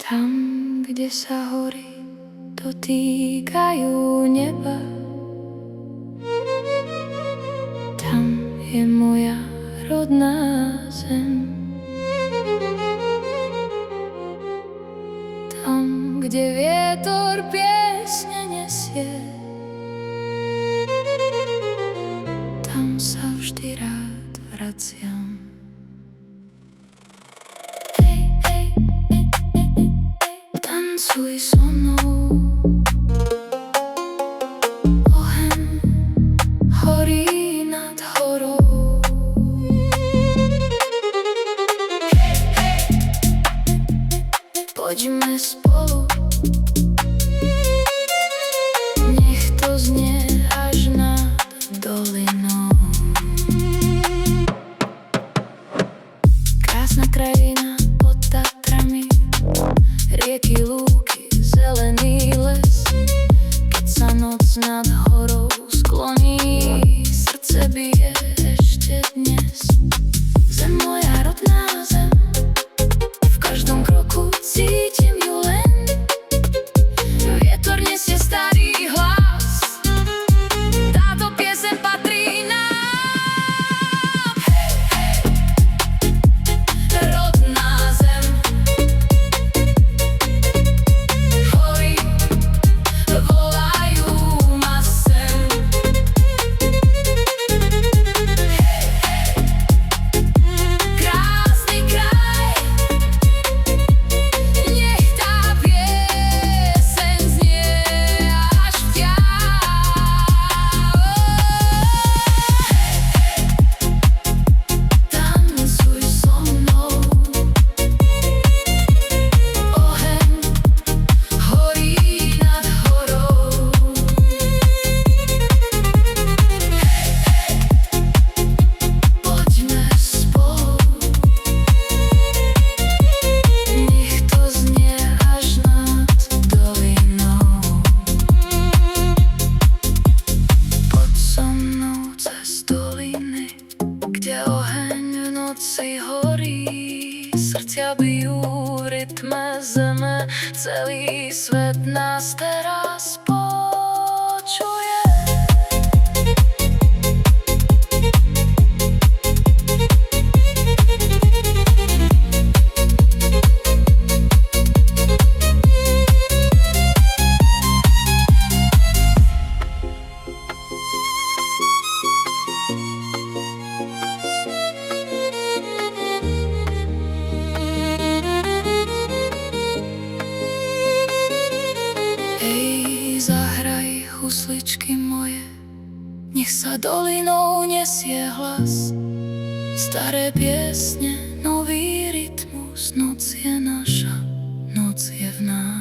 Tam, kde sa hory dotýkajú neba, tam je moja rodná zem. Tam, kde vietor piesne nesie, tam sa vždy rád vraciam. Tancuj so mnou, oheň horí nad horou. Poďme spolu, nech to znie až nad dolinou. Krásna krajina pod Tatrami, rieky, lúky, zelený les. Keď sa noc nad horou skloní, srdce bije ešte dnes. Zem, moja rodná zem, v každom kroku cítim ju len. Vietor nesie starý hlas, táto pieseň patrí nám. Rodná zem, hory volajú ma sem. Krásny kraj, nech tá pieseň znie až v ťa. Tancuj so mnou, oheň horí nad horou. Poďme spolu, nech to znie až nad dolinou. Poď so mnou cez doliny, kde oheň v noci horí. Srdcia bijú v rytme zeme, celý svet nás teraz počuje. Hej, zahraj husličky moje, nech sa dolinou nesie hlas. Staré piesne, nový rytmus, noc je naša, noc je v nás.